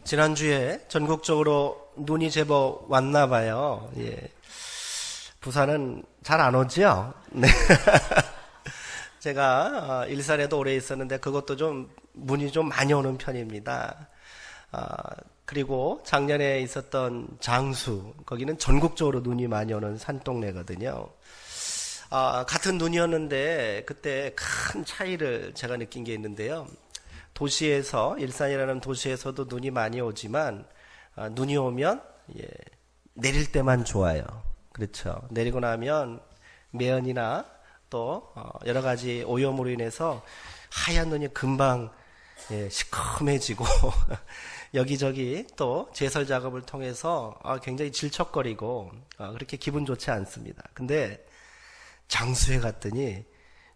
지난주에 전국적으로 눈이 제법 왔나 봐요. 예. 부산은 잘 안 오죠? 네. 제가 일산에도 오래 있었는데 그것도 좀 눈이 좀 많이 오는 편입니다. 그리고 작년에 있었던 장수, 거기는 전국적으로 눈이 많이 오는 산동네거든요. 같은 눈이었는데 그때 큰 차이를 제가 느낀 게 있는데요. 도시에서, 일산이라는 도시에서도 눈이 많이 오지만 눈이 오면 내릴 때만 좋아요. 그렇죠. 내리고 나면 매연이나 또 여러 가지 오염으로 인해서 하얀 눈이 금방 시커매지고 여기저기 또 제설 작업을 통해서 굉장히 질척거리고 그렇게 기분 좋지 않습니다. 근데 장수에 갔더니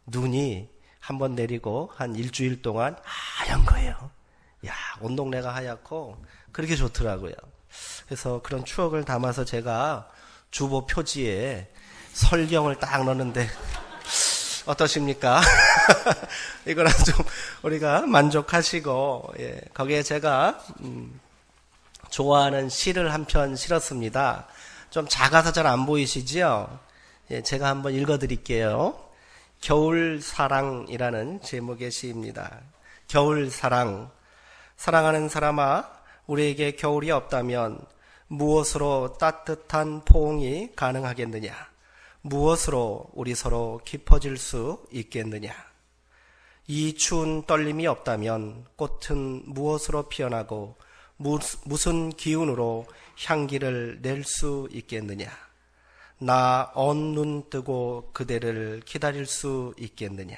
눈이 한번 내리고 한 일주일 동안 하얀 거예요. 야, 온 동네가 하얗고 그렇게 좋더라고요. 그래서 그런 추억을 담아서 제가 주보 표지에 설경을 딱 넣었는데 어떠십니까? 이거랑 좀 우리가 만족하시고, 거기에 제가 좋아하는 시를 한 편 실었습니다. 좀 작아서 잘 안 보이시죠? 제가 한번 읽어드릴게요. 겨울사랑이라는 제목의 시입니다. 겨울사랑. 사랑하는 사람아, 우리에게 겨울이 없다면 무엇으로 따뜻한 포옹이 가능하겠느냐? 무엇으로 우리 서로 깊어질 수 있겠느냐? 이 추운 떨림이 없다면 꽃은 무엇으로 피어나고 무슨 기운으로 향기를 낼 수 있겠느냐? 나 언 눈 뜨고 그대를 기다릴 수 있겠느냐?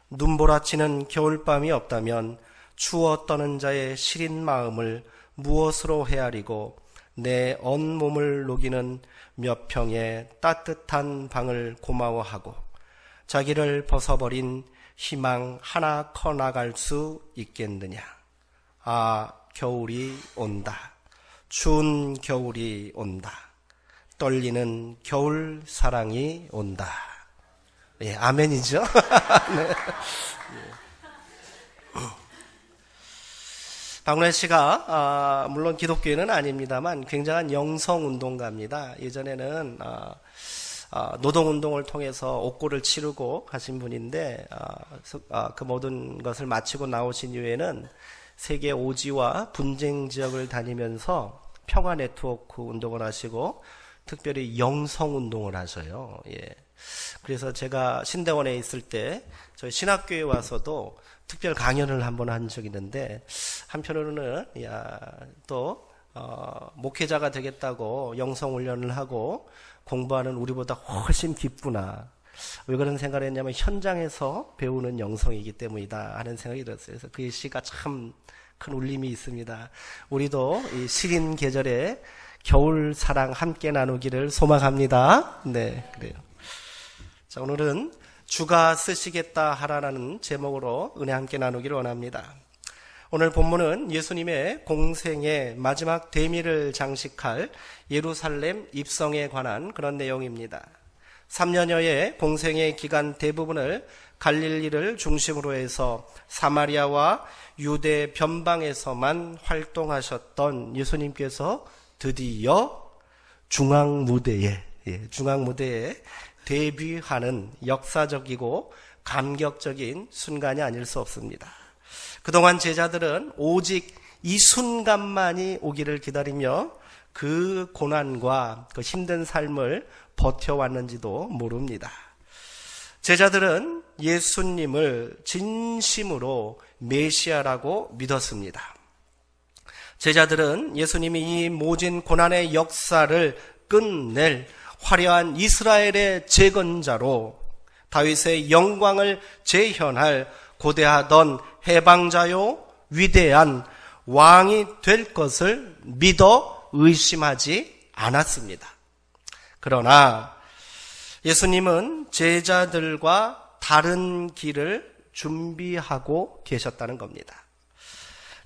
눈보라치는 겨울밤이 없다면 추워 떠는 자의 시린 마음을 무엇으로 헤아리고 내 온몸을 녹이는 몇 평의 따뜻한 방을 고마워하고 자기를 벗어버린 희망 하나 커 나갈 수 있겠느냐? 겨울이 온다. 추운 겨울이 온다. 떨리는 겨울 사랑이 온다. 아멘이죠? 네. 박문혜 씨가 물론 기독교인은 아닙니다만 굉장한 영성운동가입니다. 예전에는 노동운동을 통해서 옥고를 치르고 가신 분인데 그 모든 것을 마치고 나오신 이후에는 세계 오지와 분쟁 지역을 다니면서 평화 네트워크 운동을 하시고 특별히 영성운동을 하셔요. 그래서 제가 신대원에 있을 때 저희 신학교에 와서도 특별 강연을 한번 한 적이 있는데 한편으로는 또 목회자가 되겠다고 영성훈련을 하고 공부하는 우리보다 훨씬 기쁘나 왜 그런 생각을 했냐면 현장에서 배우는 영성이기 때문이다 하는 생각이 들었어요. 그래서 그 시가 참 큰 울림이 있습니다. 우리도 이 시린 계절에 겨울 사랑 함께 나누기를 소망합니다. 네, 그래요. 자, 오늘은 주가 쓰시겠다 하라는 제목으로 은혜 함께 나누기를 원합니다. 오늘 본문은 예수님의 공생의 마지막 대미를 장식할 예루살렘 입성에 관한 그런 내용입니다. 3년여의 공생의 기간 대부분을 갈릴리를 중심으로 해서 사마리아와 유대 변방에서만 활동하셨던 예수님께서 드디어 중앙무대에 데뷔하는 역사적이고 감격적인 순간이 아닐 수 없습니다. 그동안 제자들은 오직 이 순간만이 오기를 기다리며 그 고난과 그 힘든 삶을 버텨왔는지도 모릅니다. 제자들은 예수님을 진심으로 메시아라고 믿었습니다. 제자들은 예수님이 이 모진 고난의 역사를 끝낼 화려한 이스라엘의 재건자로 다윗의 영광을 재현할 고대하던 해방자요 위대한 왕이 될 것을 믿어 의심하지 않았습니다. 그러나 예수님은 제자들과 다른 길을 준비하고 계셨다는 겁니다.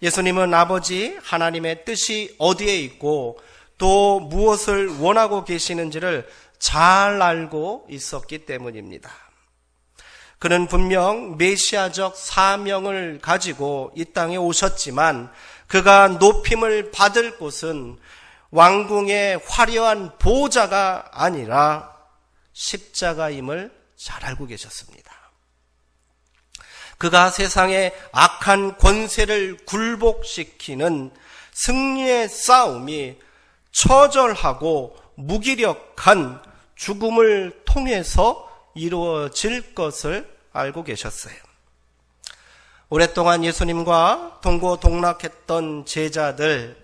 예수님은 아버지 하나님의 뜻이 어디에 있고 또 무엇을 원하고 계시는지를 잘 알고 있었기 때문입니다. 그는 분명 메시아적 사명을 가지고 이 땅에 오셨지만 그가 높임을 받을 곳은 왕궁의 화려한 보좌가 아니라 십자가임을 잘 알고 계셨습니다. 그가 세상의 악한 권세를 굴복시키는 승리의 싸움이 처절하고 무기력한 죽음을 통해서 이루어질 것을 알고 계셨어요. 오랫동안 예수님과 동고동락했던 제자들,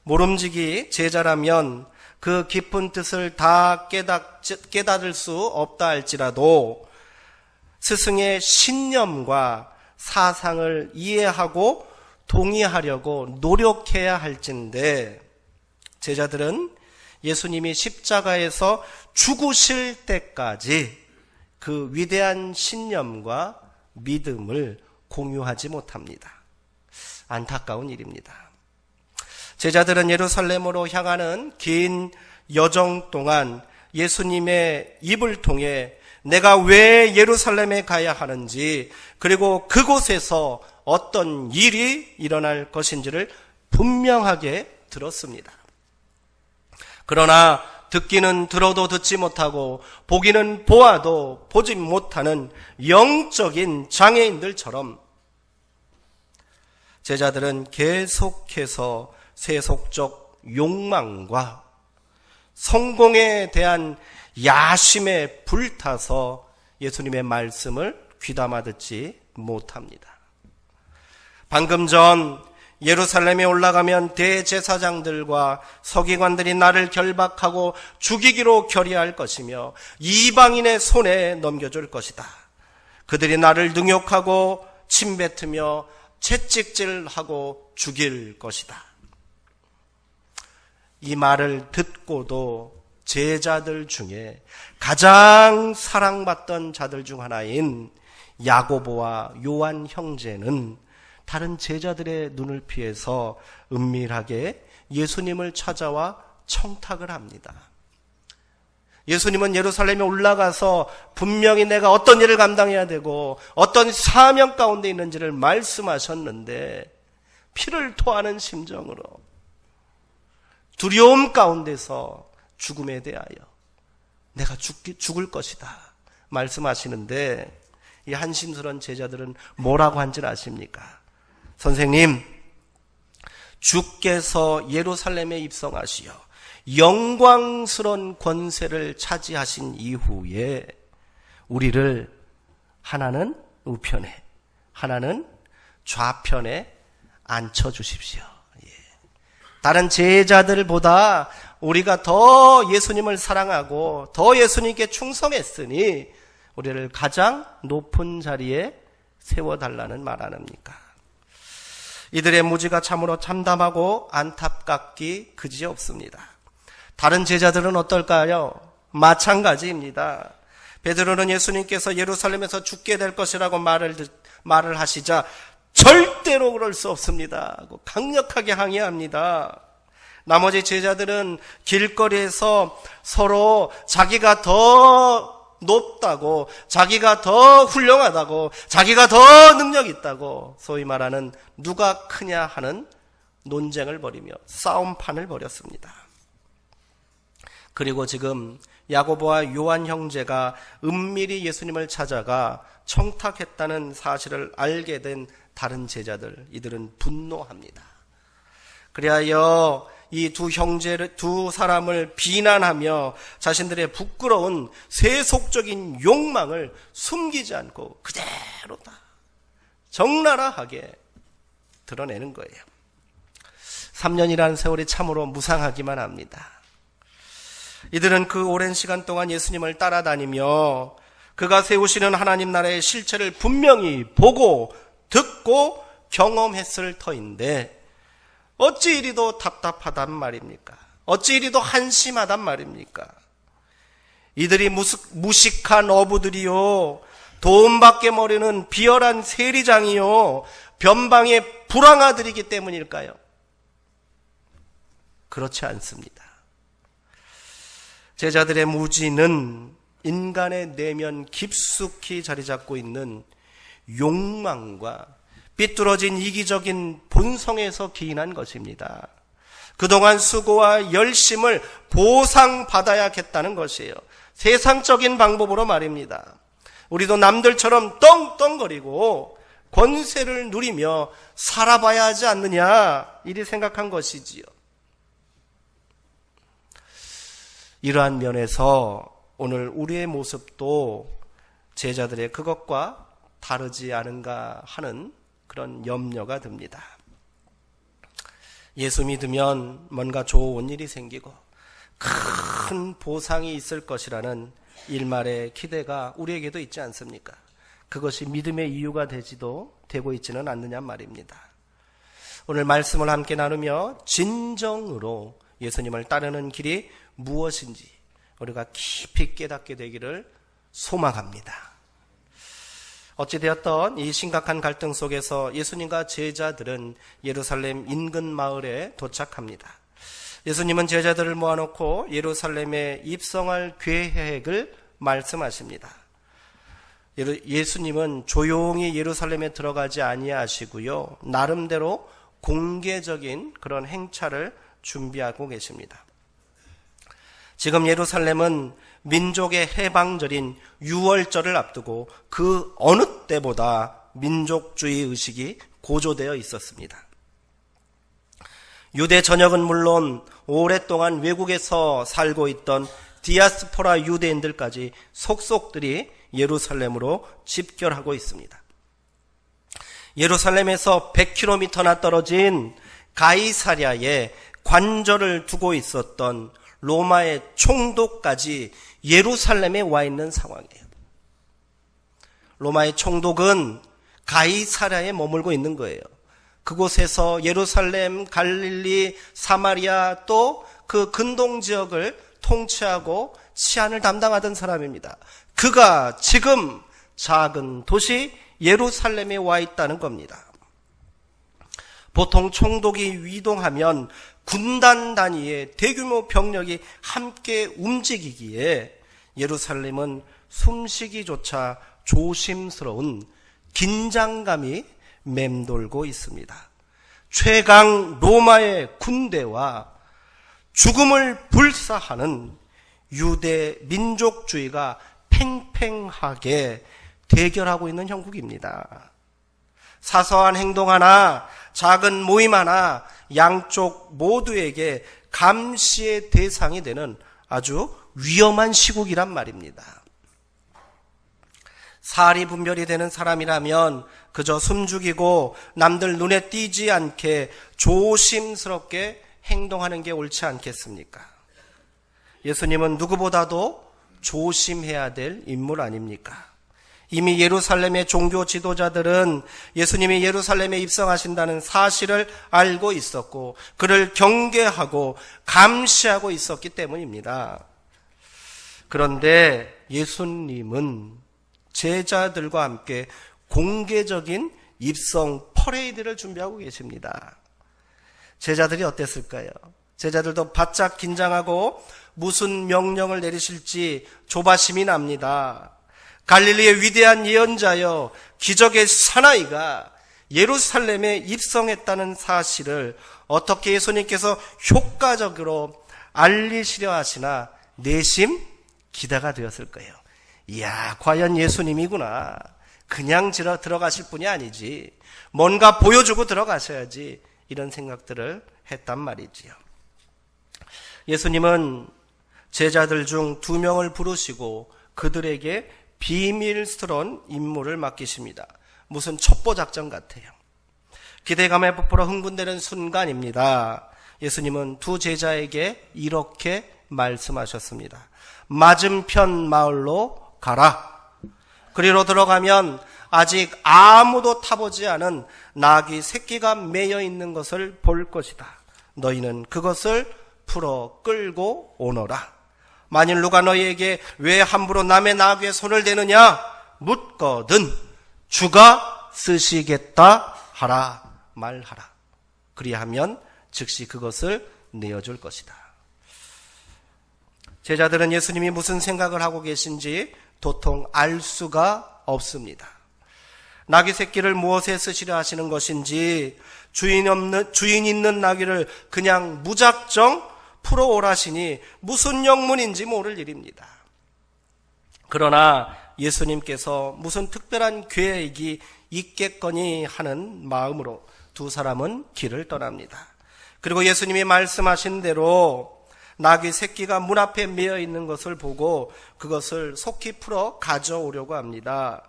모름지기 제자라면 그 깊은 뜻을 다 깨달을 수 없다 할지라도 스승의 신념과 사상을 이해하고 동의하려고 노력해야 할진데, 제자들은 예수님이 십자가에서 죽으실 때까지 그 위대한 신념과 믿음을 공유하지 못합니다. 안타까운 일입니다. 제자들은 예루살렘으로 향하는 긴 여정 동안 예수님의 입을 통해 내가 왜 예루살렘에 가야 하는지, 그리고 그곳에서 어떤 일이 일어날 것인지를 분명하게 들었습니다. 그러나 듣기는 들어도 듣지 못하고 보기는 보아도 보지 못하는 영적인 장애인들처럼 제자들은 계속해서 세속적 욕망과 성공에 대한 야심에 불타서 예수님의 말씀을 귀담아 듣지 못합니다. 방금 전 예루살렘에 올라가면 대제사장들과 서기관들이 나를 결박하고 죽이기로 결의할 것이며 이방인의 손에 넘겨줄 것이다. 그들이 나를 능욕하고 침뱉으며 채찍질하고 죽일 것이다. 이 말을 듣고도 제자들 중에 가장 사랑받던 자들 중 하나인 야고보와 요한 형제는 다른 제자들의 눈을 피해서 은밀하게 예수님을 찾아와 청탁을 합니다. 예수님은 예루살렘에 올라가서 분명히 내가 어떤 일을 감당해야 되고 어떤 사명 가운데 있는지를 말씀하셨는데 피를 토하는 심정으로 두려움 가운데서 죽음에 대하여 내가 죽을 것이다 말씀하시는데, 이 한심스러운 제자들은 뭐라고 한지를 아십니까? 선생님, 주께서 예루살렘에 입성하시어 영광스러운 권세를 차지하신 이후에 우리를 하나는 우편에 하나는 좌편에 앉혀주십시오. 다른 제자들보다 우리가 더 예수님을 사랑하고 더 예수님께 충성했으니 우리를 가장 높은 자리에 세워달라는 말 아닙니까? 이들의 무지가 참으로 참담하고 안타깝기 그지없습니다. 다른 제자들은 어떨까요? 마찬가지입니다. 베드로는 예수님께서 예루살렘에서 죽게 될 것이라고 말을 하시자 절대로 그럴 수 없습니다 하고 강력하게 항의합니다. 나머지 제자들은 길거리에서 서로 자기가 더 높다고, 자기가 더 훌륭하다고, 자기가 더 능력 있다고 소위 말하는 누가 크냐 하는 논쟁을 벌이며 싸움판을 벌였습니다. 그리고 지금 야고보와 요한 형제가 은밀히 예수님을 찾아가 청탁했다는 사실을 알게 된 다른 제자들, 이들은 분노합니다. 그리하여 이 두 사람을 비난하며 자신들의 부끄러운 세속적인 욕망을 숨기지 않고 그대로 다 적나라하게 드러내는 거예요. 3년이라는 세월이 참으로 무상하기만 합니다. 이들은 그 오랜 시간 동안 예수님을 따라다니며 그가 세우시는 하나님 나라의 실체를 분명히 보고 듣고 경험했을 터인데 어찌 이리도 답답하단 말입니까? 어찌 이리도 한심하단 말입니까? 이들이 무식한 어부들이요, 도움밖에 모르는 비열한 세리장이요, 변방의 불황아들이기 때문일까요? 그렇지 않습니다. 제자들의 무지는 인간의 내면 깊숙이 자리 잡고 있는 욕망과 삐뚤어진 이기적인 본성에서 기인한 것입니다. 그동안 수고와 열심을 보상받아야겠다는 것이에요. 세상적인 방법으로 말입니다. 우리도 남들처럼 떵떵거리고 권세를 누리며 살아봐야 하지 않느냐, 이리 생각한 것이지요. 이러한 면에서 오늘 우리의 모습도 제자들의 그것과 다르지 않은가 하는 그런 염려가 듭니다. 예수 믿으면 뭔가 좋은 일이 생기고 큰 보상이 있을 것이라는 일말의 기대가 우리에게도 있지 않습니까? 그것이 믿음의 이유가 되고 있지는 않느냐 말입니다. 오늘 말씀을 함께 나누며 진정으로 예수님을 따르는 길이 무엇인지 우리가 깊이 깨닫게 되기를 소망합니다. 어찌되었던 이 심각한 갈등 속에서 예수님과 제자들은 예루살렘 인근 마을에 도착합니다. 예수님은 제자들을 모아놓고 예루살렘에 입성할 계획을 말씀하십니다. 예수님은 조용히 예루살렘에 들어가지 아니하시고요, 나름대로 공개적인 그런 행차를 준비하고 계십니다. 지금 예루살렘은 민족의 해방절인 유월절을 앞두고 그 어느 때보다 민족주의 의식이 고조되어 있었습니다. 유대 전역은 물론 오랫동안 외국에서 살고 있던 디아스포라 유대인들까지 속속들이 예루살렘으로 집결하고 있습니다. 예루살렘에서 100km나 떨어진 가이사랴에 관절을 두고 있었던 로마의 총독까지 예루살렘에 와 있는 상황이에요. 로마의 총독은 가이사랴에 머물고 있는 거예요. 그곳에서 예루살렘, 갈릴리, 사마리아 또 그 근동 지역을 통치하고 치안을 담당하던 사람입니다. 그가 지금 작은 도시 예루살렘에 와 있다는 겁니다. 보통 총독이 이동하면 군단 단위의 대규모 병력이 함께 움직이기에 예루살렘은 숨쉬기조차 조심스러운 긴장감이 맴돌고 있습니다. 최강 로마의 군대와 죽음을 불사하는 유대 민족주의가 팽팽하게 대결하고 있는 형국입니다. 사소한 행동 하나, 작은 모임 하나, 양쪽 모두에게 감시의 대상이 되는 아주 위험한 시국이란 말입니다. 사리 분별이 되는 사람이라면 그저 숨죽이고 남들 눈에 띄지 않게 조심스럽게 행동하는 게 옳지 않겠습니까? 예수님은 누구보다도 조심해야 될 인물 아닙니까? 이미 예루살렘의 종교 지도자들은 예수님이 예루살렘에 입성하신다는 사실을 알고 있었고 그를 경계하고 감시하고 있었기 때문입니다. 그런데 예수님은 제자들과 함께 공개적인 입성 퍼레이드를 준비하고 계십니다. 제자들이 어땠을까요? 제자들도 바짝 긴장하고 무슨 명령을 내리실지 조바심이 납니다. 갈릴리의 위대한 예언자여, 기적의 사나이가 예루살렘에 입성했다는 사실을 어떻게 예수님께서 효과적으로 알리시려 하시나 내심 기대가 되었을 거예요. 이야, 과연 예수님이구나. 그냥 들어가실 분이 아니지. 뭔가 보여주고 들어가셔야지. 이런 생각들을 했단 말이지요. 예수님은 제자들 중 2명을 부르시고 그들에게 비밀스러운 임무를 맡기십니다. 무슨 첩보작전 같아요. 기대감에 부풀어 흥분되는 순간입니다. 예수님은 2 제자에게 이렇게 말씀하셨습니다. 맞은편 마을로 가라. 그리로 들어가면 아직 아무도 타보지 않은 나귀 새끼가 매여 있는 것을 볼 것이다. 너희는 그것을 풀어 끌고 오너라. 만일 누가 너희에게 왜 함부로 남의 나귀에 손을 대느냐 묻거든 주가 쓰시겠다 하라 말하라. 그리하면 즉시 그것을 내어줄 것이다. 제자들은 예수님이 무슨 생각을 하고 계신지 도통 알 수가 없습니다. 나귀 새끼를 무엇에 쓰시려 하시는 것인지, 주인 있는 나귀를 그냥 무작정 풀어오라시니 무슨 영문인지 모를 일입니다. 그러나 예수님께서 무슨 특별한 계획이 있겠거니 하는 마음으로 두 사람은 길을 떠납니다. 그리고 예수님이 말씀하신 대로 나귀 새끼가 문 앞에 매여 있는 것을 보고 그것을 속히 풀어 가져오려고 합니다.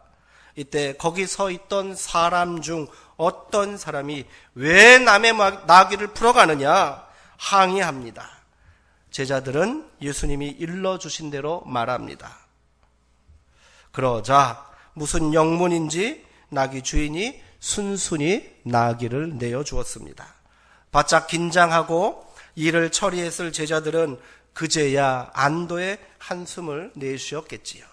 이때 거기 서 있던 사람 중 어떤 사람이 왜 남의 나귀를 풀어가느냐 항의합니다. 제자들은 예수님이 일러주신 대로 말합니다. 그러자 무슨 영문인지 나귀 주인이 순순히 나귀를 내어주었습니다. 바짝 긴장하고 일을 처리했을 제자들은 그제야 안도의 한숨을 내쉬었겠지요.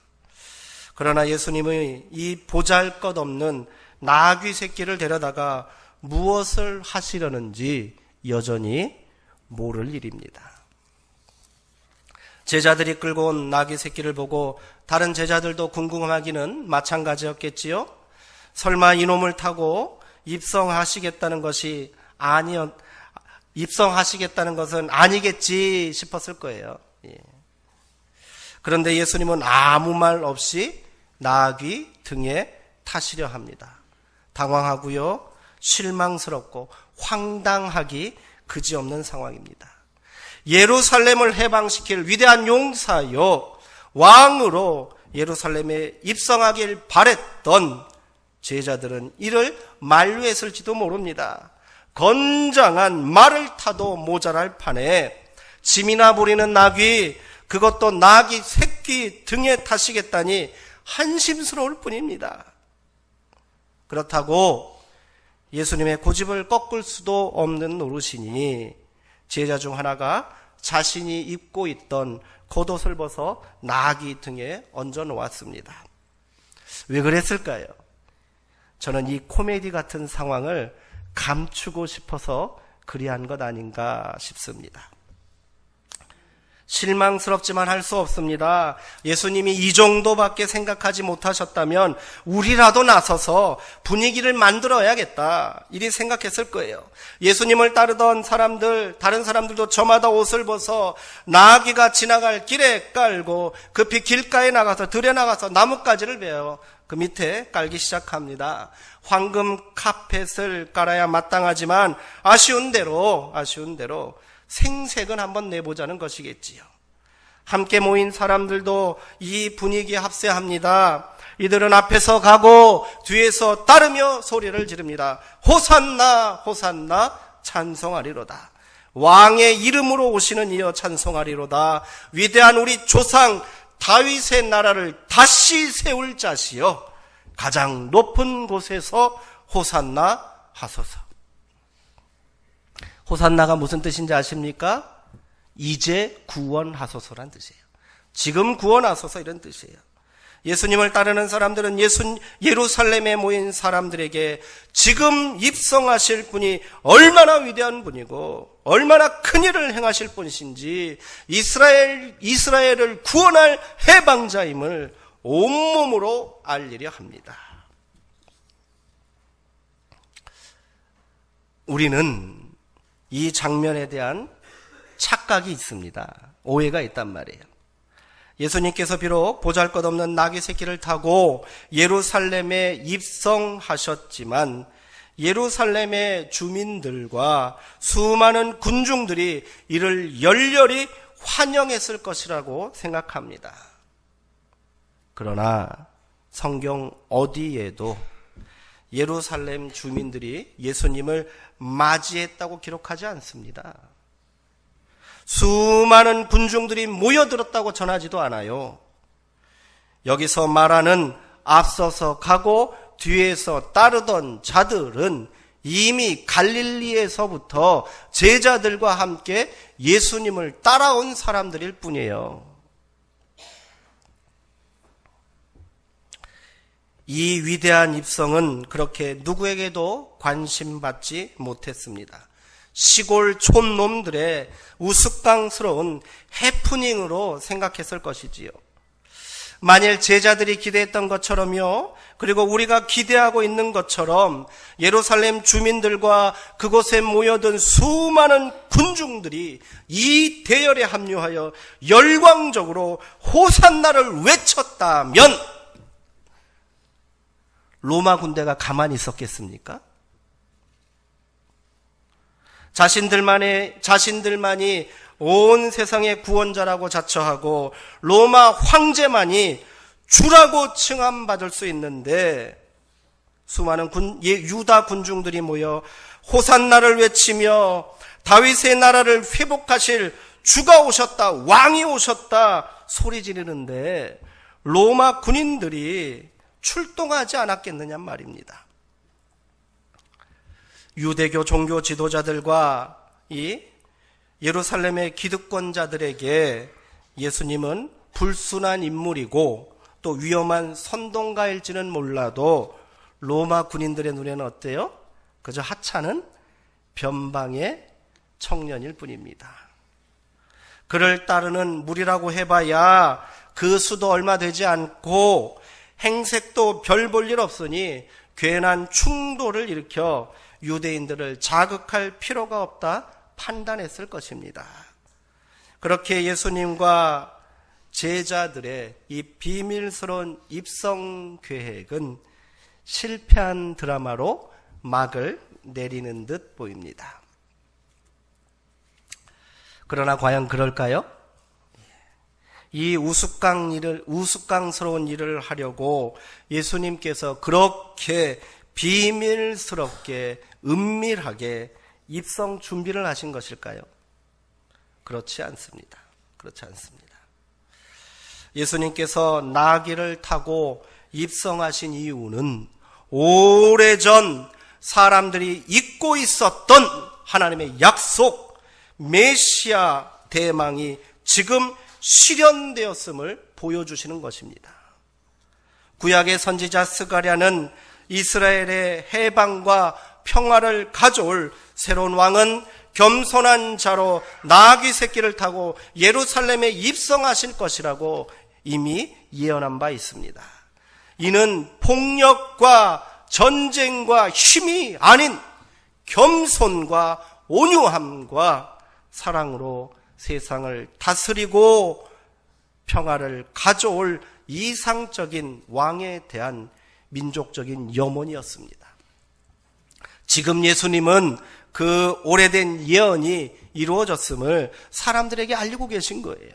그러나 예수님의 이 보잘것없는 나귀 새끼를 데려다가 무엇을 하시려는지 여전히 모를 일입니다. 제자들이 끌고 온 나귀 새끼를 보고 다른 제자들도 궁금하기는 마찬가지였겠지요. 설마 이놈을 타고 입성하시겠다는 것은 아니겠지 싶었을 거예요. 그런데 예수님은 아무 말 없이 나귀 등에 타시려 합니다. 당황하고요, 실망스럽고 황당하기 그지없는 상황입니다. 예루살렘을 해방시킬 위대한 용사요, 왕으로 예루살렘에 입성하길 바랬던 제자들은 이를 만류했을지도 모릅니다. 건장한 말을 타도 모자랄 판에 짐이나 부리는 나귀, 그것도 나귀 새끼 등에 타시겠다니 한심스러울 뿐입니다. 그렇다고 예수님의 고집을 꺾을 수도 없는 노릇이니 제자 중 하나가 자신이 입고 있던 겉옷을 벗어 나귀 등에 얹어 놓았습니다. 왜 그랬을까요? 저는 이 코미디 같은 상황을 감추고 싶어서 그리한 것 아닌가 싶습니다. 실망스럽지만 할 수 없습니다. 예수님이 이 정도밖에 생각하지 못하셨다면 우리라도 나서서 분위기를 만들어야겠다, 이리 생각했을 거예요. 예수님을 따르던 사람들, 다른 사람들도 저마다 옷을 벗어 나귀가 지나갈 길에 깔고 급히 길가에 나가서 들에 나가서 나뭇가지를 베어 그 밑에 깔기 시작합니다. 황금 카펫을 깔아야 마땅하지만 아쉬운 대로 생색은 한번 내보자는 것이겠지요. 함께 모인 사람들도 이 분위기에 합세합니다. 이들은 앞에서 가고 뒤에서 따르며 소리를 지릅니다. 호산나 호산나 찬송하리로다. 왕의 이름으로 오시는 이여 찬송하리로다. 위대한 우리 조상 다윗의 나라를 다시 세울 자시여 가장 높은 곳에서 호산나 하소서. 호산나가 무슨 뜻인지 아십니까? 이제 구원하소서란 뜻이에요. 지금 구원하소서, 이런 뜻이에요. 예수님을 따르는 사람들은 예루살렘에 모인 사람들에게 지금 입성하실 분이 얼마나 위대한 분이고 얼마나 큰 일을 행하실 분이신지, 이스라엘을 구원할 해방자임을 온몸으로 알리려 합니다. 우리는 이 장면에 대한 착각이 있습니다. 오해가 있단 말이에요. 예수님께서 비록 보잘것없는 나귀 새끼를 타고 예루살렘에 입성하셨지만 예루살렘의 주민들과 수많은 군중들이 이를 열렬히 환영했을 것이라고 생각합니다. 그러나 성경 어디에도 예루살렘 주민들이 예수님을 맞이했다고 기록하지 않습니다. 수많은 군중들이 모여들었다고 전하지도 않아요. 여기서 말하는 앞서서 가고 뒤에서 따르던 자들은 이미 갈릴리에서부터 제자들과 함께 예수님을 따라온 사람들일 뿐이에요. 이 위대한 입성은 그렇게 누구에게도 관심받지 못했습니다. 시골 촌놈들의 우스꽝스러운 해프닝으로 생각했을 것이지요. 만일 제자들이 기대했던 것처럼요, 그리고 우리가 기대하고 있는 것처럼 예루살렘 주민들과 그곳에 모여든 수많은 군중들이 이 대열에 합류하여 열광적으로 호산나를 외쳤다면 로마 군대가 가만히 있었겠습니까? 자신들만이 온 세상의 구원자라고 자처하고 로마 황제만이 주라고 칭함받을 수 있는데 수많은 유다 군중들이 모여 호산나를 외치며 다윗의 나라를 회복하실 주가 오셨다, 왕이 오셨다 소리 지르는데 로마 군인들이 출동하지 않았겠느냐 말입니다. 유대교 종교 지도자들과 이 예루살렘의 기득권자들에게 예수님은 불순한 인물이고 또 위험한 선동가일지는 몰라도 로마 군인들의 눈에는 어때요? 그저 하찮은 변방의 청년일 뿐입니다. 그를 따르는 무리라고 해봐야 그 수도 얼마 되지 않고 행색도 별 볼 일 없으니 괜한 충돌을 일으켜 유대인들을 자극할 필요가 없다 판단했을 것입니다. 그렇게 예수님과 제자들의 이 비밀스러운 입성 계획은 실패한 드라마로 막을 내리는 듯 보입니다. 그러나 과연 그럴까요? 이 우스꽝스러운 일을 하려고 예수님께서 그렇게 비밀스럽게 은밀하게 입성 준비를 하신 것일까요? 그렇지 않습니다. 그렇지 않습니다. 예수님께서 나귀를 타고 입성하신 이유는 오래전 사람들이 잊고 있었던 하나님의 약속, 메시아 대망이 지금 실현되었음을 보여주시는 것입니다. 구약의 선지자 스가랴는 이스라엘의 해방과 평화를 가져올 새로운 왕은 겸손한 자로 나귀 새끼를 타고 예루살렘에 입성하실 것이라고 이미 예언한 바 있습니다. 이는 폭력과 전쟁과 힘이 아닌 겸손과 온유함과 사랑으로 세상을 다스리고 평화를 가져올 이상적인 왕에 대한 민족적인 염원이었습니다. 지금 예수님은 그 오래된 예언이 이루어졌음을 사람들에게 알리고 계신 거예요.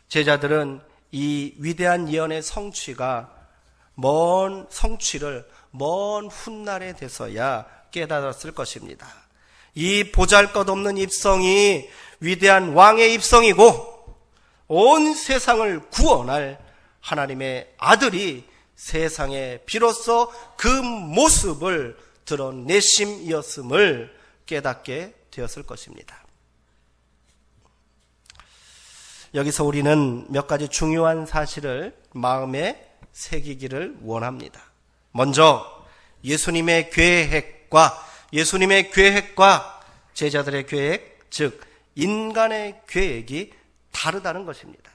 제자들은 이 위대한 예언의 성취를 먼 훗날에 돼서야 깨달았을 것입니다. 이 보잘것없는 입성이 위대한 왕의 입성이고 온 세상을 구원할 하나님의 아들이 세상에 비로소 그 모습을 드러내심이었음을 깨닫게 되었을 것입니다. 여기서 우리는 몇 가지 중요한 사실을 마음에 새기기를 원합니다. 먼저 예수님의 계획과 제자들의 계획, 즉 인간의 계획이 다르다는 것입니다.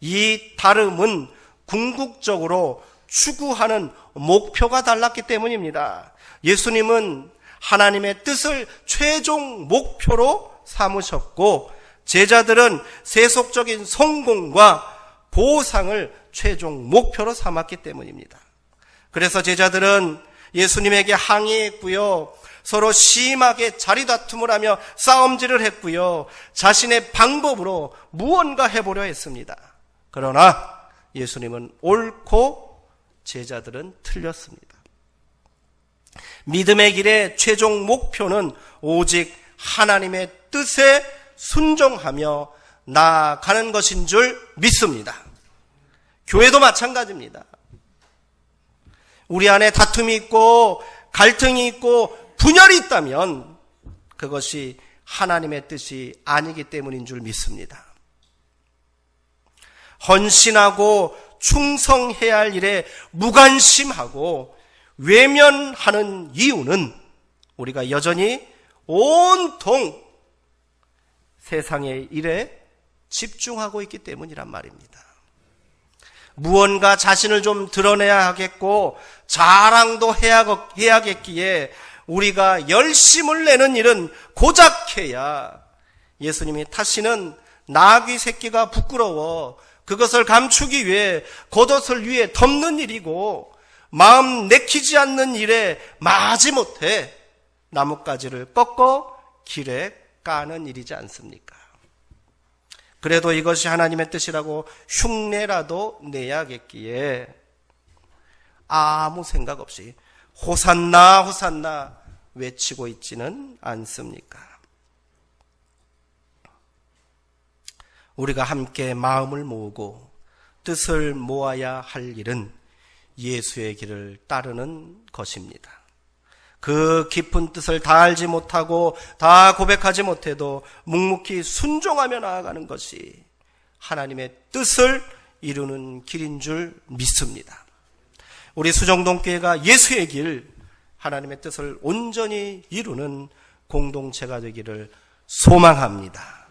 이 다름은 궁극적으로 추구하는 목표가 달랐기 때문입니다. 예수님은 하나님의 뜻을 최종 목표로 삼으셨고 제자들은 세속적인 성공과 보상을 최종 목표로 삼았기 때문입니다. 그래서 제자들은 예수님에게 항의했고요. 서로 심하게 자리다툼을 하며 싸움질을 했고요. 자신의 방법으로 무언가 해보려 했습니다. 그러나 예수님은 옳고 제자들은 틀렸습니다. 믿음의 길의 최종 목표는 오직 하나님의 뜻에 순종하며 나아가는 것인 줄 믿습니다. 교회도 마찬가지입니다. 우리 안에 다툼이 있고 갈등이 있고 분열이 있다면 그것이 하나님의 뜻이 아니기 때문인 줄 믿습니다. 헌신하고 충성해야 할 일에 무관심하고 외면하는 이유는 우리가 여전히 온통 세상의 일에 집중하고 있기 때문이란 말입니다. 무언가 자신을 좀 드러내야 하겠고 자랑도 해야겠기에 우리가 열심을 내는 일은 고작 해야 예수님이 다시는 나귀 새끼가 부끄러워 그것을 감추기 위해 겉옷을 위에 덮는 일이고 마음 내키지 않는 일에 마지못해 나뭇가지를 꺾어 길에 까는 일이지 않습니까? 그래도 이것이 하나님의 뜻이라고 흉내라도 내야겠기에 아무 생각 없이 호산나 호산나 외치고 있지는 않습니까? 우리가 함께 마음을 모으고 뜻을 모아야 할 일은 예수의 길을 따르는 것입니다. 그 깊은 뜻을 다 알지 못하고 다 고백하지 못해도 묵묵히 순종하며 나아가는 것이 하나님의 뜻을 이루는 길인 줄 믿습니다. 우리 수정동교회가 예수의 길, 하나님의 뜻을 온전히 이루는 공동체가 되기를 소망합니다.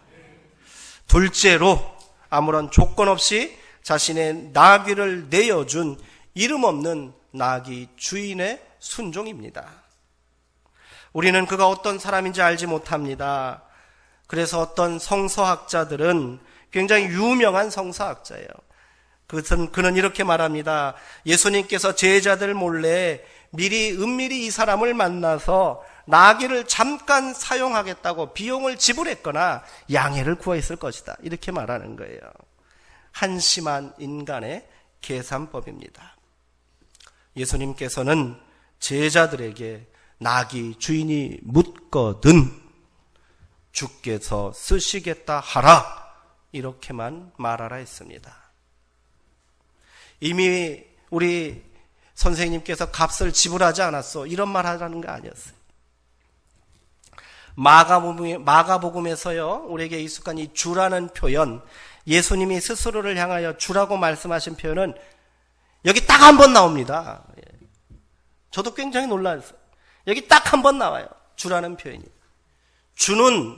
둘째로 아무런 조건 없이 자신의 나귀를 내어준 이름 없는 나귀 주인의 순종입니다. 우리는 그가 어떤 사람인지 알지 못합니다. 그래서 어떤 성서학자들은 굉장히 유명한 성서학자예요. 그는 이렇게 말합니다. 예수님께서 제자들 몰래 미리 은밀히 이 사람을 만나서 나귀를 잠깐 사용하겠다고 비용을 지불했거나 양해를 구했을 것이다. 이렇게 말하는 거예요. 한심한 인간의 계산법입니다. 예수님께서는 제자들에게 나귀 주인이 묻거든 주께서 쓰시겠다 하라 이렇게만 말하라 했습니다. 이미 우리 선생님께서 값을 지불하지 않았어 이런 말 하라는 거 아니었어요. 마가복음에서요 우리에게 익숙한 이 주라는 표현, 예수님이 스스로를 향하여 주라고 말씀하신 표현은 여기 딱 한 번 나옵니다. 저도 굉장히 놀랐어요. 여기 딱 한 번 나와요. 주라는 표현이. 주는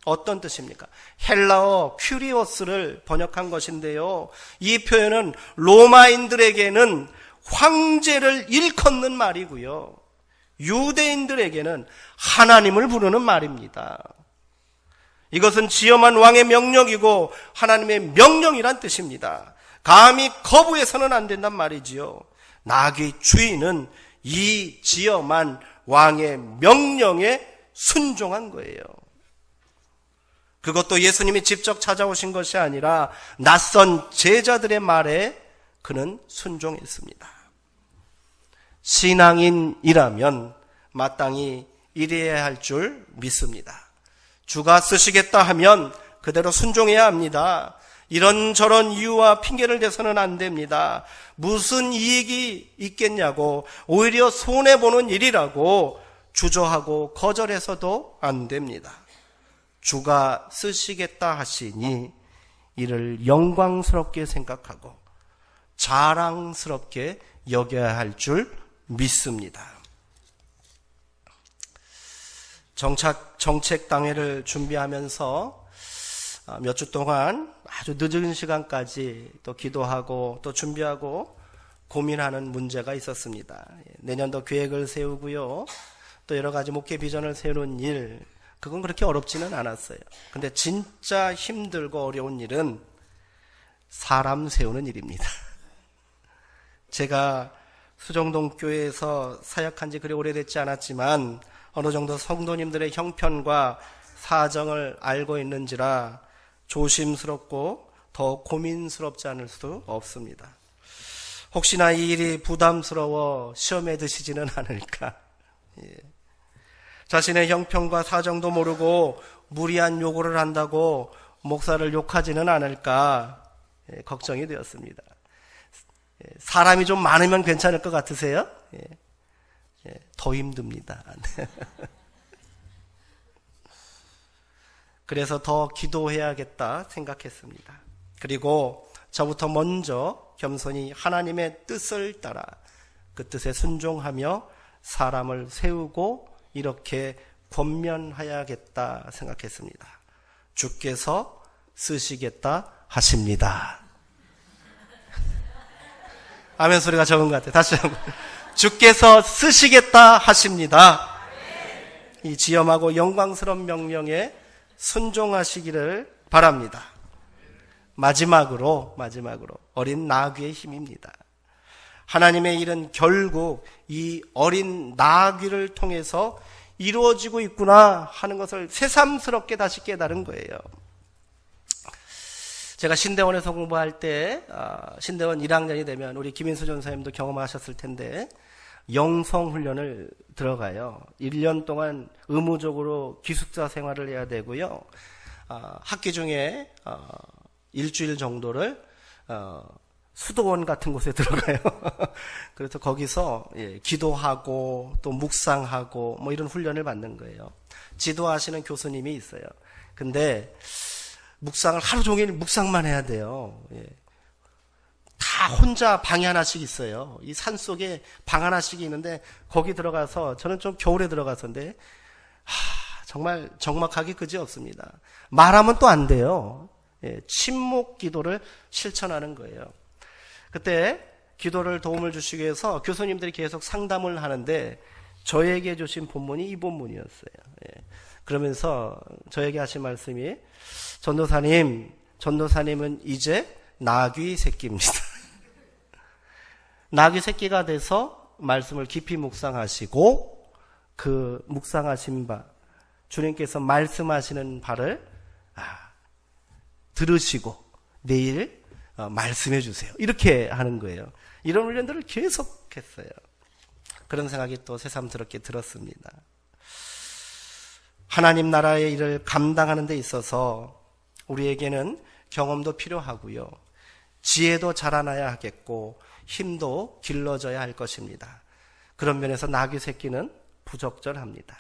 어떤 뜻입니까? 헬라어 큐리오스를 번역한 것인데요. 이 표현은 로마인들에게는 황제를 일컫는 말이고요. 유대인들에게는 하나님을 부르는 말입니다. 이것은 지엄한 왕의 명령이고 하나님의 명령이란 뜻입니다. 감히 거부해서는 안 된단 말이지요. 나귀 주인은 이 지엄한 왕의 명령에 순종한 거예요. 그것도 예수님이 직접 찾아오신 것이 아니라 낯선 제자들의 말에 그는 순종했습니다. 신앙인이라면 마땅히 이래야 할 줄 믿습니다. 주가 쓰시겠다 하면 그대로 순종해야 합니다. 이런저런 이유와 핑계를 대서는 안 됩니다. 무슨 이익이 있겠냐고 오히려 손해보는 일이라고 주저하고 거절해서도 안 됩니다. 주가 쓰시겠다 하시니 이를 영광스럽게 생각하고 자랑스럽게 여겨야 할 줄 믿습니다. 정책당회를 준비하면서 몇 주 동안 아주 늦은 시간까지 또 기도하고 또 준비하고 고민하는 문제가 있었습니다. 내년도 계획을 세우고요. 또 여러 가지 목회 비전을 세우는 일, 그건 그렇게 어렵지는 않았어요. 근데 진짜 힘들고 어려운 일은 사람 세우는 일입니다. 제가 수정동 교회에서 사역한 지 그리 오래됐지 않았지만 어느 정도 성도님들의 형편과 사정을 알고 있는지라 조심스럽고 더 고민스럽지 않을 수 없습니다. 혹시나 이 일이 부담스러워 시험에 드시지는 않을까. 자신의 형편과 사정도 모르고 무리한 요구를 한다고 목사를 욕하지는 않을까 걱정이 되었습니다. 사람이 좀 많으면 괜찮을 것 같으세요? 더 힘듭니다. 그래서 더 기도해야겠다 생각했습니다. 그리고 저부터 먼저 겸손히 하나님의 뜻을 따라 그 뜻에 순종하며 사람을 세우고 이렇게 권면해야겠다 생각했습니다. 주께서 쓰시겠다 하십니다. 아멘 소리가 적은 것 같아요. 다시 한번. 주께서 쓰시겠다 하십니다. 이 지엄하고 영광스러운 명령에 순종하시기를 바랍니다. 마지막으로 어린 나귀의 힘입니다. 하나님의 일은 결국 이 어린 나귀를 통해서 이루어지고 있구나 하는 것을 새삼스럽게 다시 깨달은 거예요. 제가 신대원에서 공부할 때 신대원 1학년이 되면 우리 김인수 전사님도 경험하셨을 텐데 영성훈련을 들어가요. 1년 동안 의무적으로 기숙사 생활을 해야 되고요. 학기 중에 일주일 정도를 수도원 같은 곳에 들어가요. 그래서 거기서 기도하고 또 묵상하고 뭐 이런 훈련을 받는 거예요. 지도하시는 교수님이 있어요. 근데 묵상을 하루 종일 묵상만 해야 돼요. 다 혼자 방이 하나씩 있어요. 이 산 속에 방 하나씩 있는데 거기 들어가서 저는 좀 겨울에 들어갔었는데 정말 적막하기 그지없습니다. 말하면 또 안 돼요. 침묵 기도를 실천하는 거예요. 그때 기도를 도움을 주시기 위해서 교수님들이 계속 상담을 하는데 저에게 주신 본문이 이 본문이었어요. 그러면서 저에게 하신 말씀이 전도사님은 이제 나귀 새끼입니다. 나귀 새끼가 돼서 말씀을 깊이 묵상하시고 그 묵상하신 바 주님께서 말씀하시는 바를 들으시고 내일 말씀해 주세요. 이렇게 하는 거예요. 이런 훈련들을 계속 했어요. 그런 생각이 또 새삼스럽게 들었습니다. 하나님 나라의 일을 감당하는 데 있어서 우리에게는 경험도 필요하고요. 지혜도 자라나야 하겠고 힘도 길러져야 할 것입니다. 그런 면에서 나귀 새끼는 부적절합니다.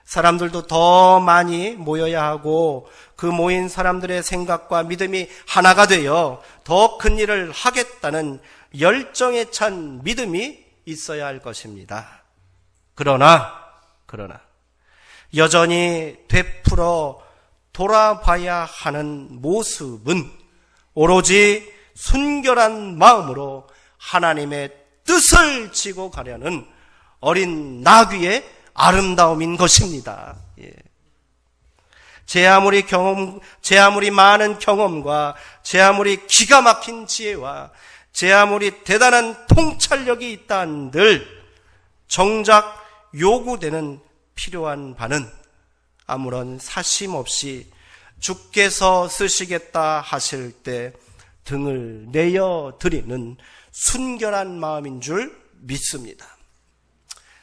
사람들도 더 많이 모여야 하고 그 모인 사람들의 생각과 믿음이 하나가 되어 더 큰 일을 하겠다는 열정에 찬 믿음이 있어야 할 것입니다. 그러나 여전히 되풀어 돌아봐야 하는 모습은 오로지 순결한 마음으로 하나님의 뜻을 지고 가려는 어린 나귀의 아름다움인 것입니다. 제 아무리 많은 경험과 제 아무리 기가 막힌 지혜와 제 아무리 대단한 통찰력이 있다 한들 정작 요구되는 필요한 바는 아무런 사심 없이 주께서 쓰시겠다 하실 때 등을 내어 드리는 순결한 마음인 줄 믿습니다.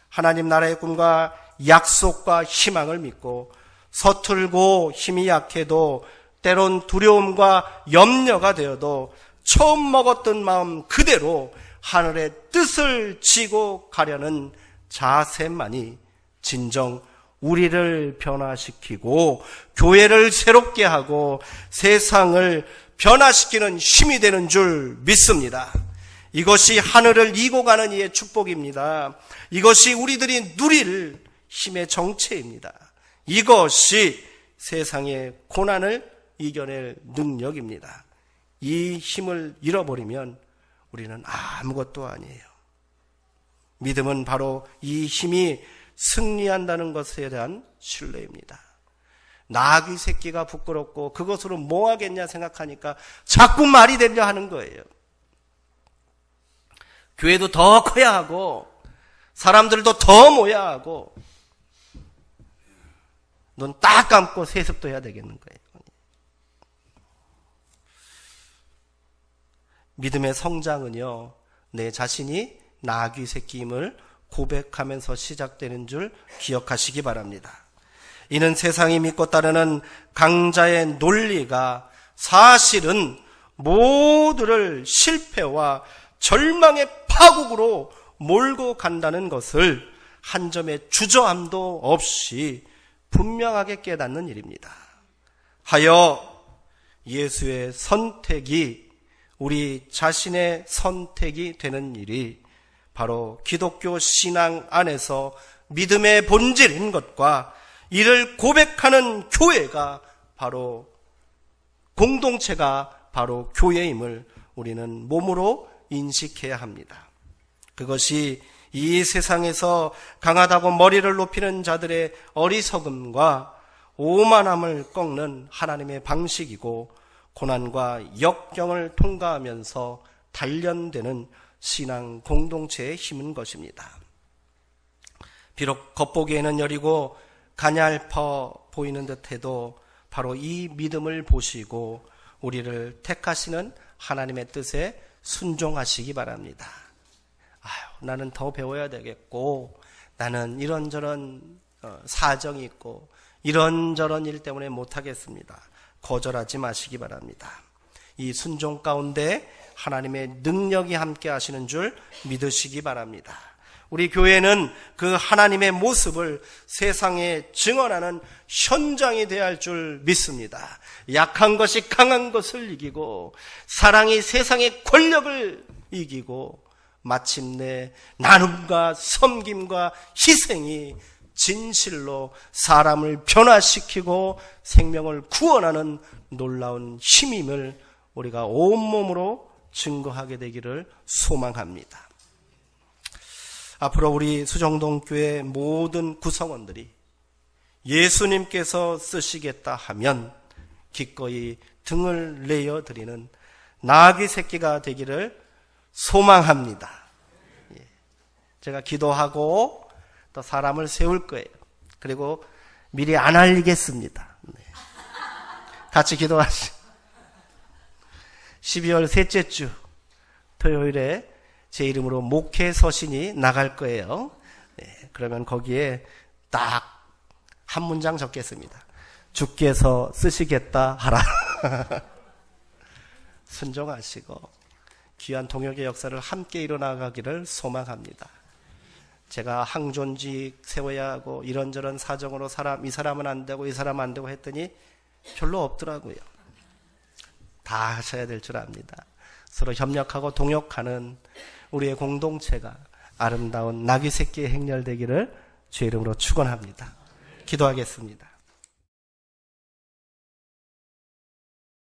하나님 나라의 꿈과 약속과 희망을 믿고 서툴고 힘이 약해도 때론 두려움과 염려가 되어도 처음 먹었던 마음 그대로 하늘의 뜻을 지고 가려는 자세만이 진정 우리를 변화시키고 교회를 새롭게 하고 세상을 변화시키는 힘이 되는 줄 믿습니다. 이것이 하늘을 이고 가는 이의 축복입니다. 이것이 우리들이 누릴 힘의 정체입니다. 이것이 세상의 고난을 이겨낼 능력입니다. 이 힘을 잃어버리면 우리는 아무것도 아니에요. 믿음은 바로 이 힘이 승리한다는 것에 대한 신뢰입니다. 나귀 새끼가 부끄럽고 그것으로 뭐 하겠냐 생각하니까 자꾸 말이 되려 하는 거예요. 교회도 더 커야 하고 사람들도 더 모여야 하고 눈 딱 감고 세습도 해야 되겠는 거예요. 믿음의 성장은요, 내 자신이 나귀 새끼임을 고백하면서 시작되는 줄 기억하시기 바랍니다. 이는 세상이 믿고 따르는 강자의 논리가 사실은 모두를 실패와 절망의 파국으로 몰고 간다는 것을 한 점의 주저함도 없이 분명하게 깨닫는 일입니다. 하여 예수의 선택이 우리 자신의 선택이 되는 일이 바로 기독교 신앙 안에서 믿음의 본질인 것과 이를 고백하는 교회가 바로 공동체가 바로 교회임을 우리는 몸으로 인식해야 합니다. 그것이 이 세상에서 강하다고 머리를 높이는 자들의 어리석음과 오만함을 꺾는 하나님의 방식이고, 고난과 역경을 통과하면서 단련되는 신앙 공동체의 힘인 것입니다. 비록 겉보기에는 여리고 가냘퍼 보이는 듯해도 바로 이 믿음을 보시고 우리를 택하시는 하나님의 뜻에 순종하시기 바랍니다. 나는 더 배워야 되겠고, 나는 이런저런 사정이 있고 이런저런 일 때문에 못하겠습니다. 거절하지 마시기 바랍니다. 이 순종 가운데 하나님의 능력이 함께 하시는 줄 믿으시기 바랍니다. 우리 교회는 그 하나님의 모습을 세상에 증언하는 현장이 되어야 할 줄 믿습니다. 약한 것이 강한 것을 이기고, 사랑이 세상의 권력을 이기고, 마침내 나눔과 섬김과 희생이 진실로 사람을 변화시키고 생명을 구원하는 놀라운 힘임을 우리가 온몸으로 증거하게 되기를 소망합니다. 앞으로 우리 수정동교회 모든 구성원들이 예수님께서 쓰시겠다 하면 기꺼이 등을 내어 드리는 나귀 새끼가 되기를 소망합니다. 제가 기도하고 또 사람을 세울 거예요. 그리고 미리 안 알리겠습니다. 같이 기도하시죠. 12월 셋째 주 토요일에 제 이름으로 목회 서신이 나갈 거예요. 그러면 거기에 딱 한 문장 적겠습니다. 주께서 쓰시겠다 하라. 순종하시고 귀한 동역의 역사를 함께 일어나가기를 소망합니다. 제가 항존직 세워야 하고 이런저런 사정으로 이 사람은 안 되고 이 사람은 안 되고 했더니 별로 없더라고요. 다 하셔야 될 줄 압니다. 서로 협력하고 동역하는 우리의 공동체가 아름다운 나귀 새끼의 행렬되기를 주의 이름으로 축원합니다. 기도하겠습니다.